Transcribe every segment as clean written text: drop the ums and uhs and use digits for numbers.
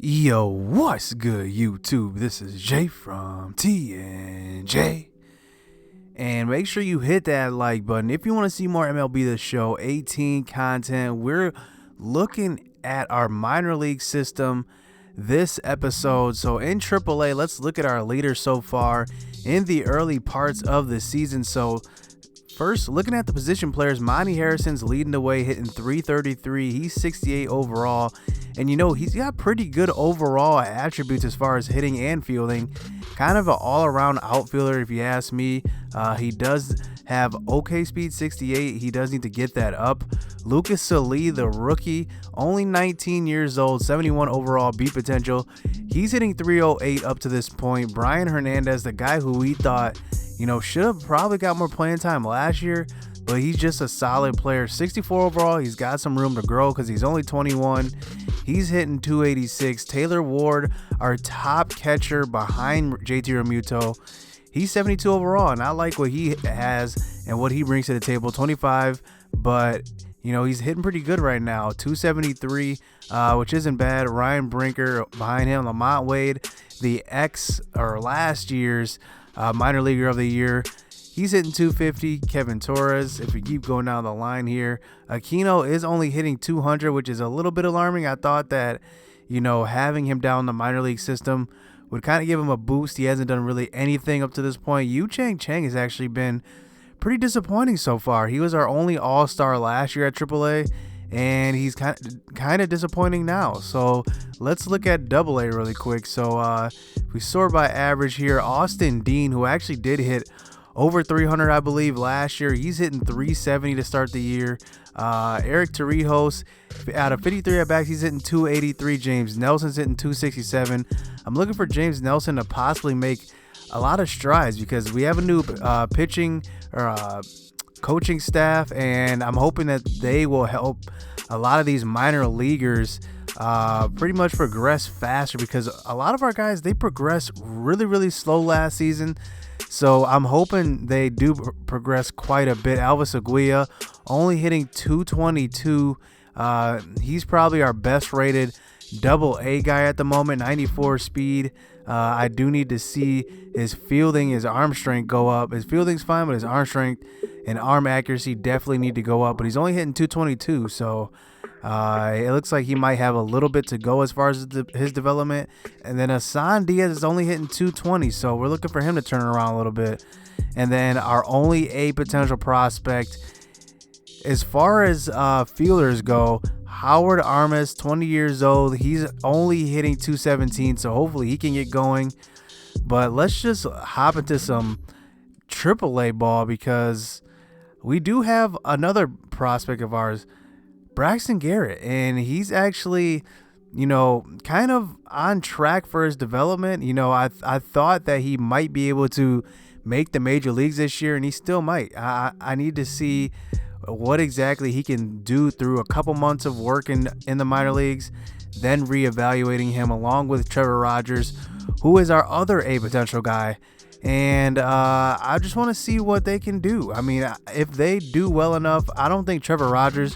Yo, what's good, YouTube? This is Jay from TNJ. And make sure you hit that like button if you want to see more MLB The Show 18 content. We're looking at our minor league system this episode. So in AAA, let's look at our leaders so far in the early parts of the season. So first, looking at the position players, Monty Harrison's leading the way, hitting 333. He's 68 overall. And you know, he's got pretty good overall attributes as far as hitting and fielding. Kind of an all-around outfielder, if you ask me. He does have okay speed, 68. He does need to get that up. Lucas Salih, the rookie, only 19 years old, 71 overall beat potential. He's hitting 308 up to this point. Brian Hernandez, the guy who we thought, you know, should have probably got more playing time last year, but he's just a solid player. 64 overall. He's got some room to grow because he's only 21. He's hitting 286. Taylor Ward, our top catcher behind JT Realmuto, he's 72 overall, and I like what he has and what he brings to the table. 25, but you know, he's hitting pretty good right now. 273, which isn't bad. Ryan Brinker behind him. Lamont Wade, the last year's minor leaguer of the year, he's hitting 250. Kevin Torres, if we keep going down the line here, Aquino is only hitting 200, which is a little bit alarming. I thought that, you know, having him down the minor league system would kind of give him a boost. He hasn't done really anything up to this point. Yu Chang has actually been pretty disappointing so far. He was our only all-star last year at AAA, and he's kind of disappointing now. So let's look at AA really quick. So if we sort by average here, Austin Dean, who actually did hit over 300, I believe, last year, he's hitting 370 to start the year. Eric Torrijos, out of 53 at-bats, he's hitting 283. James Nelson's hitting 267. I'm looking for James Nelson to possibly make a lot of strides because we have a new pitching or coaching staff, and I'm hoping that they will help a lot of these minor leaguers pretty much progress faster, because a lot of our guys, they progress really slow last season. So I'm hoping they do progress quite a bit. Elvis Aguila only hitting 222. He's probably our best rated AA guy at the moment, 94 speed. I do need to see his fielding, his arm strength go up. His fielding's fine, but his arm strength and arm accuracy definitely need to go up. But he's only hitting 222, so it looks like he might have a little bit to go as far as his development. And then Hassan Diaz is only hitting 220, so we're looking for him to turn around a little bit. And then our only A potential prospect, as far as fielders go, Howard Armas, 20 years old. He's only hitting 217, so hopefully he can get going. But let's just hop into some AAA ball, because we do have another prospect of ours, Braxton Garrett, and he's actually, you know, kind of on track for his development. You know, I thought that he might be able to make the major leagues this year, and he still might. I need to see what exactly he can do through a couple months of work in the minor leagues, then reevaluating him along with Trevor Rogers, who is our other A potential guy. And I just want to see what they can do. I mean, if they do well enough, I don't think Trevor Rogers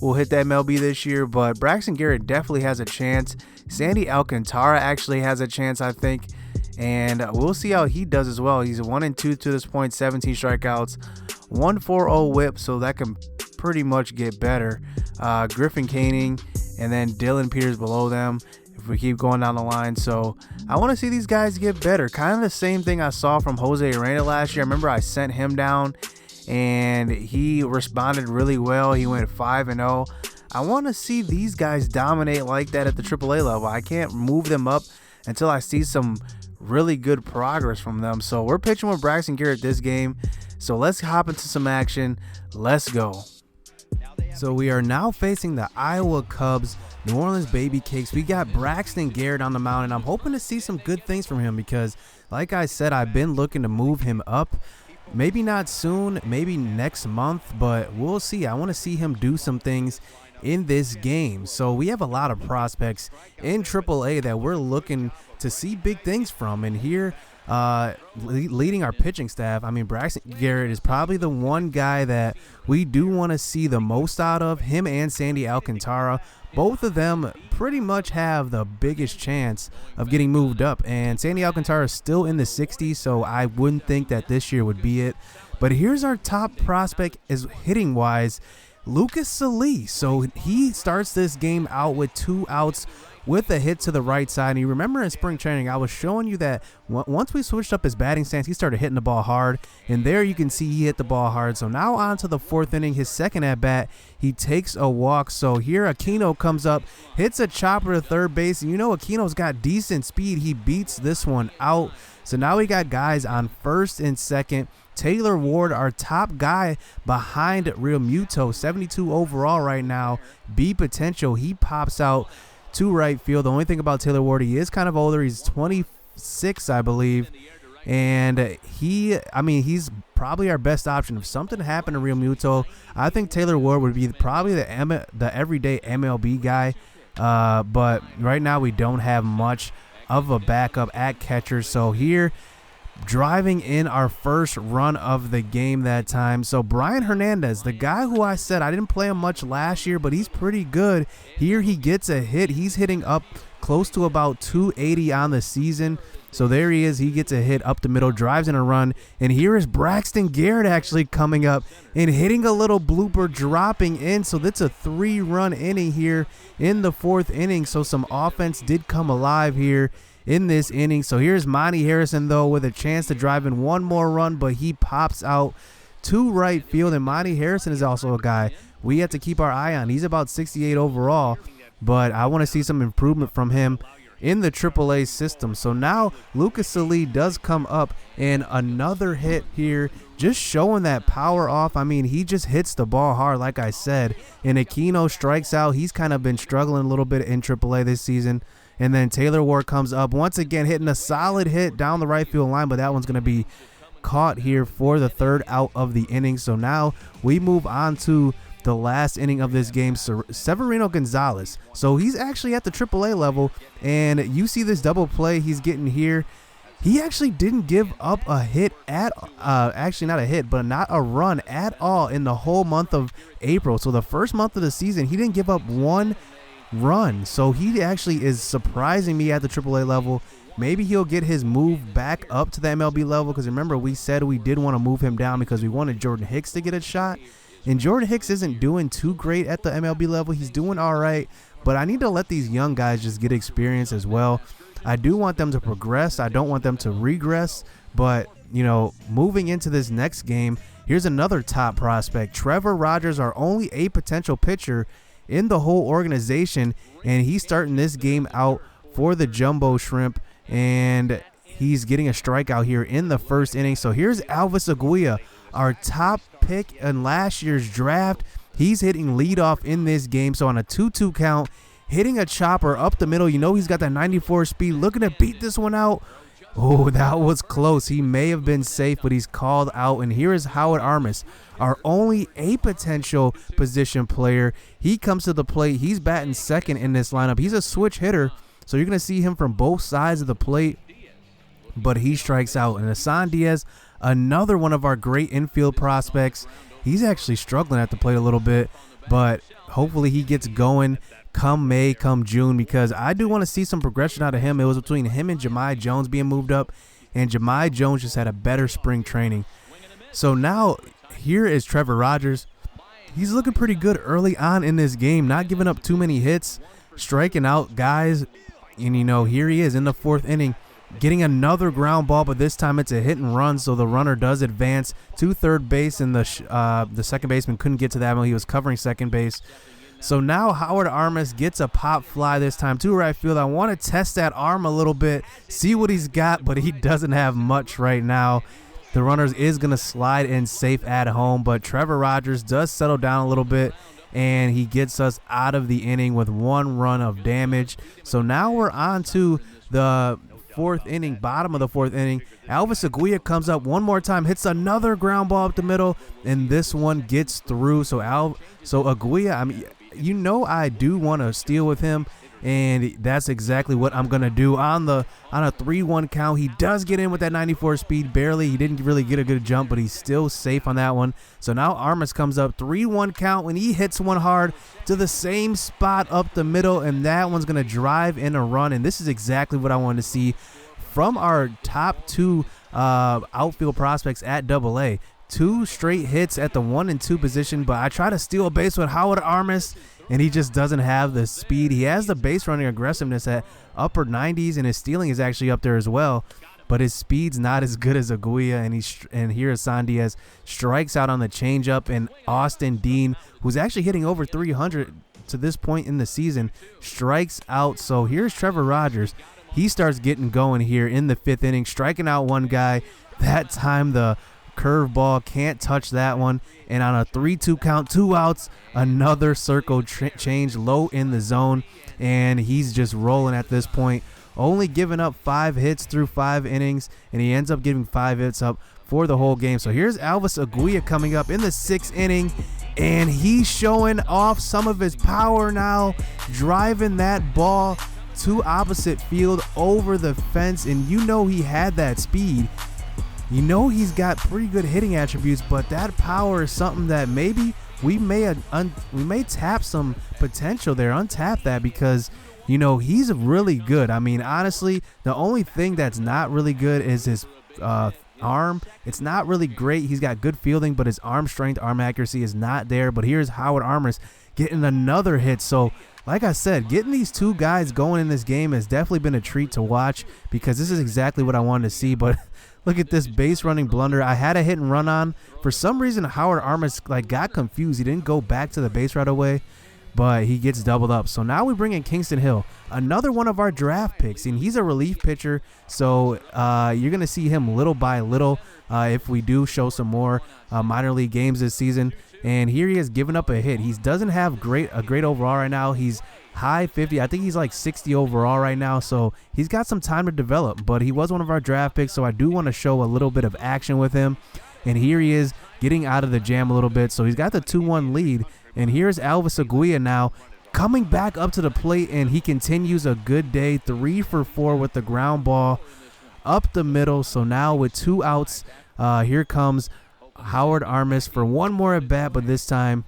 will hit the MLB this year, but Braxton Garrett definitely has a chance. Sandy Alcantara actually has a chance, I think, and we'll see how he does as well. He's 1-2 to this point, 17 strikeouts, 1.40 whip, so that can pretty much get better. Griffin Canning, and then Dylan Peters below them if we keep going down the line. So I want to see these guys get better. Kind of the same thing I saw from Jose Arena last year. I remember I sent him down, and he responded really well. He went 5-0. I want to see these guys dominate like that at the AAA level. I can't move them up until I see some really good progress from them. So we're pitching with Braxton Garrett this game. So let's hop into some action. Let's go. So we are now facing the Iowa Cubs, New Orleans Baby Cakes. We got Braxton Garrett on the mound, and I'm hoping to see some good things from him because, like I said, I've been looking to move him up. Maybe not soon, maybe next month, but we'll see. I want to see him do some things in this game. So we have a lot of prospects in AAA that we're looking to see big things from. And here leading our pitching staff. I mean, Braxton Garrett is probably the one guy that we do want to see the most out of. Him and Sandy Alcantara, both of them pretty much have the biggest chance of getting moved up. And Sandy Alcantara is still in the 60s, so I wouldn't think that this year would be it. But here's our top prospect is hitting-wise, Lucas Solis. So he starts this game out with 2 outs with a hit to the right side. And you remember in spring training, I was showing you that once we switched up his batting stance, he started hitting the ball hard. And there you can see he hit the ball hard. So now on to the 4th inning, his second at-bat, he takes a walk. So here Aquino comes up, hits a chopper to third base. And you know Aquino's got decent speed. He beats this one out. So now we got guys on first and second. Taylor Ward, our top guy behind Real Muto, 72 overall right now. B potential, he pops out to right field. The only thing about Taylor Ward, he is kind of older. He's 26, I believe. And he's probably our best option. If something happened to Real Muto, I think Taylor Ward would be probably the everyday MLB guy. But right now we don't have much of a backup at catcher. So here, driving in our first run of the game that time. So Brian Hernandez, the guy who I said I didn't play him much last year, but he's pretty good. Here he gets a hit. He's hitting up close to about 280 on the season. So there he is. He gets a hit up the middle, drives in a run. And here is Braxton Garrett actually coming up and hitting a little blooper, dropping in. So that's a 3-run inning here in the 4th inning. So some offense did come alive here in this inning. So here's Monty Harrison, though, with a chance to drive in one more run, but he pops out to right field. And Monty Harrison is also a guy we have to keep our eye on. He's about 68 overall, but I want to see some improvement from him in the AAA system. So now Lucas Solis does come up and another hit here, just showing that power off. I mean, he just hits the ball hard, like I said. And Aquino strikes out. He's kind of been struggling a little bit in AAA this season. And then Taylor Ward comes up once again, hitting a solid hit down the right field line, but that one's going to be caught here for the 3rd out of the inning. So now we move on to the last inning of this game, Severino Gonzalez. So he's actually at the AAA level, and you see this double play he's getting here. He actually didn't give up a hit actually not a hit, but not a run at all in the whole month of April. So the first month of the season, he didn't give up one run. So he actually is surprising me at the AAA level. Maybe he'll get his move back up to the MLB level, because remember we said we did want to move him down because we wanted Jordan Hicks to get a shot. And Jordan Hicks isn't doing too great at the MLB level. He's doing all right, but I need to let these young guys just get experience as well. I do want them to progress. I don't want them to regress. But, you know, moving into this next game, here's another top prospect. Trevor Rogers, our only A potential pitcher in the whole organization, and he's starting this game out for the Jumbo Shrimp, and he's getting a strikeout here in the 1st inning. So here's Elvis Aguila, our top pick in last year's draft. He's hitting leadoff in this game. So on a 2-2 count, hitting a chopper up the middle. You know he's got that 94 speed, looking to beat this one out. Oh, that was close. He may have been safe, but he's called out. And here is Howard Armas, our only A potential position player. He comes to the plate. He's batting second in this lineup. He's a switch hitter, so you're going to see him from both sides of the plate, but he strikes out. And Hassan Diaz, another one of our great infield prospects. He's actually struggling at the plate a little bit, but hopefully he gets going come May, come June, because I do want to see some progression out of him. It was between him and Jahmai Jones being moved up, and Jahmai Jones just had a better spring training. So now here is Trevor Rogers. He's looking pretty good early on in this game, not giving up too many hits, striking out guys. And, you know, here he is in the 4th inning, getting another ground ball, but this time it's a hit and run, so the runner does advance to third base, and the second baseman couldn't get to that one. He was covering second base. So now Howard Armas gets a pop fly this time to right field. I want to test that arm a little bit, see what he's got, but he doesn't have much right now. The runner is going to slide in safe at home, but Trevor Rogers does settle down a little bit, and he gets us out of the inning with 1 run of damage. So now we're on to the 4th inning, bottom of the 4th inning. Elvis Aguila comes up one more time, hits another ground ball up the middle, and this one gets through. So Aguila, I mean, you know I do want to steal with him, and that's exactly what I'm gonna do on a 3-1 count. He does get in with that 94 speed, barely. He didn't really get a good jump, but he's still safe on that one. So now Armas comes up, 3-1 count, when he hits one hard to the same spot up the middle, and that one's gonna drive in a run. And this is exactly what I wanted to see from our top two outfield prospects at AA. 2 straight hits at the 1 and 2 position, but I try to steal a base with Howard Armas, and he just doesn't have the speed. He has the base running aggressiveness at upper 90s, and his stealing is actually up there as well, but his speed's not as good as Aguirre. And here Hasan Diaz strikes out on the changeup, and Austin Dean, who's actually hitting over 300 to this point in the season, strikes out. So here's Trevor Rogers. He starts getting going here in the 5th inning, striking out one guy. That time the curveball can't touch that one, and on a 3-2 count, 2 outs, another circle change low in the zone, and he's just rolling at this point, only giving up 5 hits through 5 innings, and he ends up giving 5 hits up for the whole game. So here's Elvis Aguirre coming up in the 6th inning, and he's showing off some of his power now, driving that ball to opposite field over the fence, and you know he had that speed. You know he's got pretty good hitting attributes, but that power is something that maybe we may tap some potential there, untap that, because you know he's really good. I mean, honestly, the only thing that's not really good is his arm. It's not really great. He's got good fielding, but his arm strength, arm accuracy is not there. But here's Howard Armas getting another hit. So like I said, getting these 2 guys going in this game has definitely been a treat to watch, because this is exactly what I wanted to see. But look at this base running blunder. I had a hit and run on. For some reason, Howard Armas got confused. He didn't go back to the base right away, but he gets doubled up. So now we bring in Kingston Hill, another one of our draft picks, and he's a relief pitcher. So you're going to see him little by little if we do show some more minor league games this season. And here he is giving up a hit. He doesn't have a great overall right now. He's high 50. I think he's like 60 overall right now. So he's got some time to develop, but he was one of our draft picks. So I do want to show a little bit of action with him. And here he is getting out of the jam a little bit. So he's got the 2-1 lead. And here's Elvis Aguirre now coming back up to the plate, and he continues a good day, 3 for 4 with the ground ball up the middle. So now with 2 outs, here comes Howard Armas for one more at bat, but this time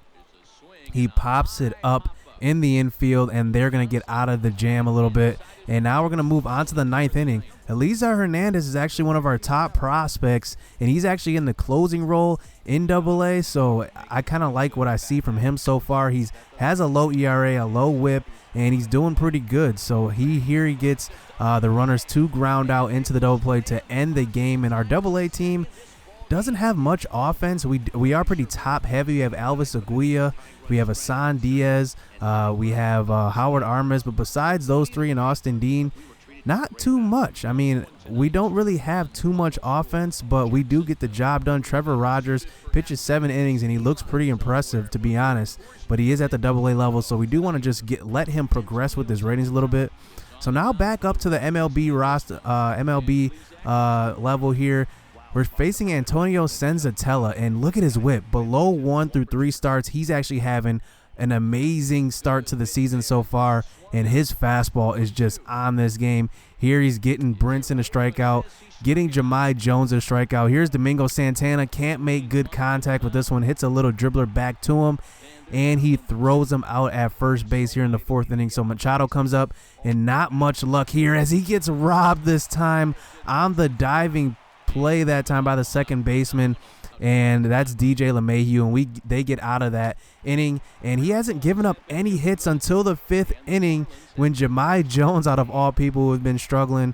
he pops it up in the infield, and they're going to get out of the jam a little bit. And now we're going to move on to the 9th inning. Eliezer Hernandez is actually one of our top prospects, and he's actually in the closing role in AA. So I kind of like what I see from him so far. He has a low ERA, a low whip, and he's doing pretty good. So he gets the runners to ground out into the double play to end the game. And our AA team doesn't have much offense. We are pretty top heavy. We have Elvis Aguirre, we have Hasan Diaz, we have Howard Armas, but besides those 3 and Austin Dean, not too much. I mean, we don't really have too much offense, but we do get the job done. Trevor Rogers pitches 7 innings, and he looks pretty impressive, to be honest, but he is at the AA level, so we do want to just let him progress with his ratings a little bit. So now back up to the MLB roster, MLB level here. We're facing Antonio Senzatella, and look at his whip. Below 1 through 3 starts, he's actually having an amazing start to the season so far, and his fastball is just on this game. Here he's getting Brinson a strikeout, getting Jahmai Jones a strikeout. Here's Domingo Santana, can't make good contact with this one, hits a little dribbler back to him, and he throws him out at first base here in the 4th inning. So Machado comes up, and not much luck here as he gets robbed this time on the diving play that time by the second baseman, and that's DJ LeMahieu, and they get out of that inning, and he hasn't given up any hits until the 5th inning when Jahmai Jones, out of all people who have been struggling,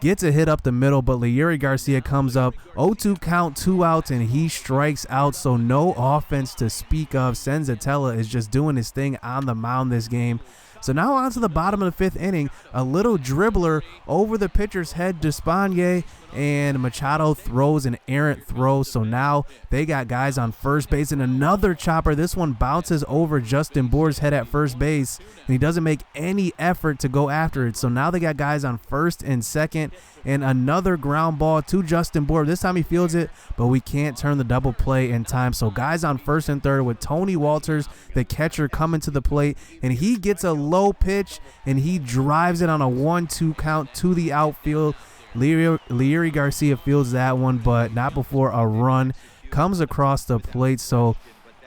gets a hit up the middle, but Leury Garcia comes up, 0-2 count, 2 outs, and he strikes out, so no offense to speak of. Senzatella is just doing his thing on the mound this game. So now on to the bottom of the 5th inning, a little dribbler over the pitcher's head, Despaigne, and Machado throws an errant throw. So now they got guys on first base, and another chopper. This one bounces over Justin Bour's head at first base, and he doesn't make any effort to go after it. So now they got guys on first and second, and another ground ball to Justin Bour. This time he fields it, but we can't turn the double play in time. So guys on first and third with Tony Walters, the catcher, coming to the plate, and he gets a low pitch, and he drives it on a 1-2 count to the outfield. Leury Garcia fields that one, but not before a run comes across the plate. So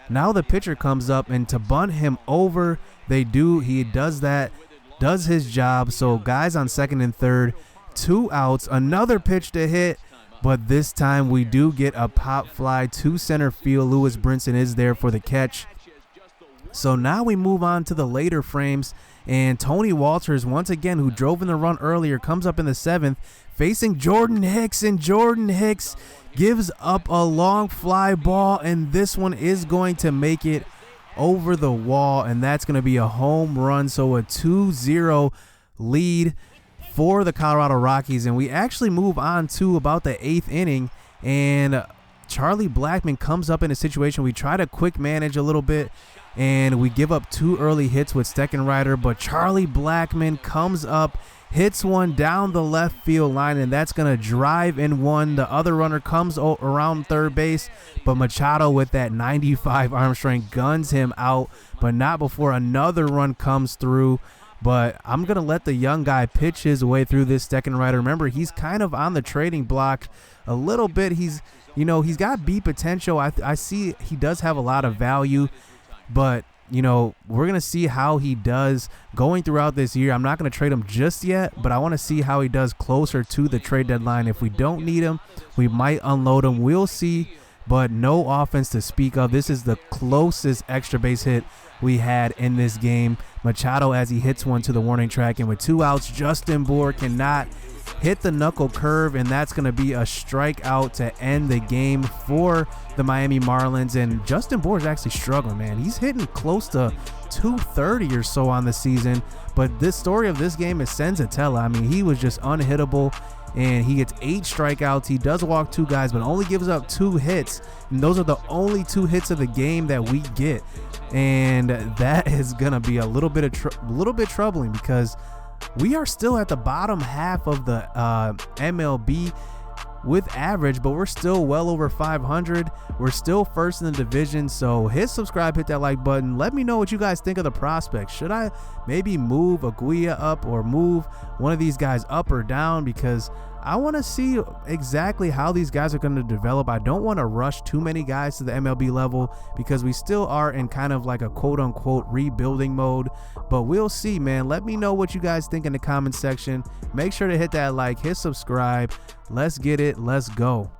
now the pitcher comes up, and to bunt him over, he does that, does his job. So guys on second and third, 2 outs, another pitch to hit, but this time we do get a pop fly to center field. Lewis Brinson is there for the catch. So now we move on to the later frames, and Tony Walters, once again, who drove in the run earlier, comes up in the 7th facing Jordan Hicks, and Jordan Hicks gives up a long fly ball, and this one is going to make it over the wall, and that's going to be a home run. So a 2-0 lead for the Colorado Rockies, and we actually move on to about the 8th inning, and Charlie Blackmon comes up in a situation. We try to quick manage a little bit, and we give up 2 early hits with Steckenrider, but Charlie Blackmon comes up, hits one down the left field line, and that's going to drive in one. The other runner comes around third base, but Machado with that 95 arm strength guns him out, but not before another run comes through. But I'm going to let the young guy pitch his way through this Steckenrider. Remember, he's kind of on the trading block a little bit. He's got beat potential. I see he does have a lot of value, but we're going to see how he does going throughout this year. I'm not going to trade him just yet, but I want to see how he does closer to the trade deadline. If we don't need him, we might unload him. We'll see, but no offense to speak of. This is the closest extra base hit we had in this game. Machado, as he hits one to the warning track, and with 2 outs, Justin Bour cannot hit the knuckle curve, and that's going to be a strikeout to end the game for the Miami Marlins. And Justin Bour is actually struggling, man. He's hitting close to 230 or so on the season, but this story of this game is Senzatella. I mean, he was just unhittable, and he gets 8 strikeouts. He does walk 2 guys, but only gives up 2 hits, and those are the only 2 hits of the game that we get, and that is going to be a little bit troubling, because we are still at the bottom half of the MLB with average, but we're still well over 500. We're still first in the division. So hit subscribe, hit that like button. Let me know what you guys think of the prospects. Should I maybe move Aguirre up or move one of these guys up or down? Because I want to see exactly how these guys are going to develop. I don't want to rush too many guys to the MLB level, because we still are in kind of like a quote-unquote rebuilding mode. But we'll see, man. Let me know what you guys think in the comment section. Make sure to hit that like, hit subscribe. Let's get it. Let's go.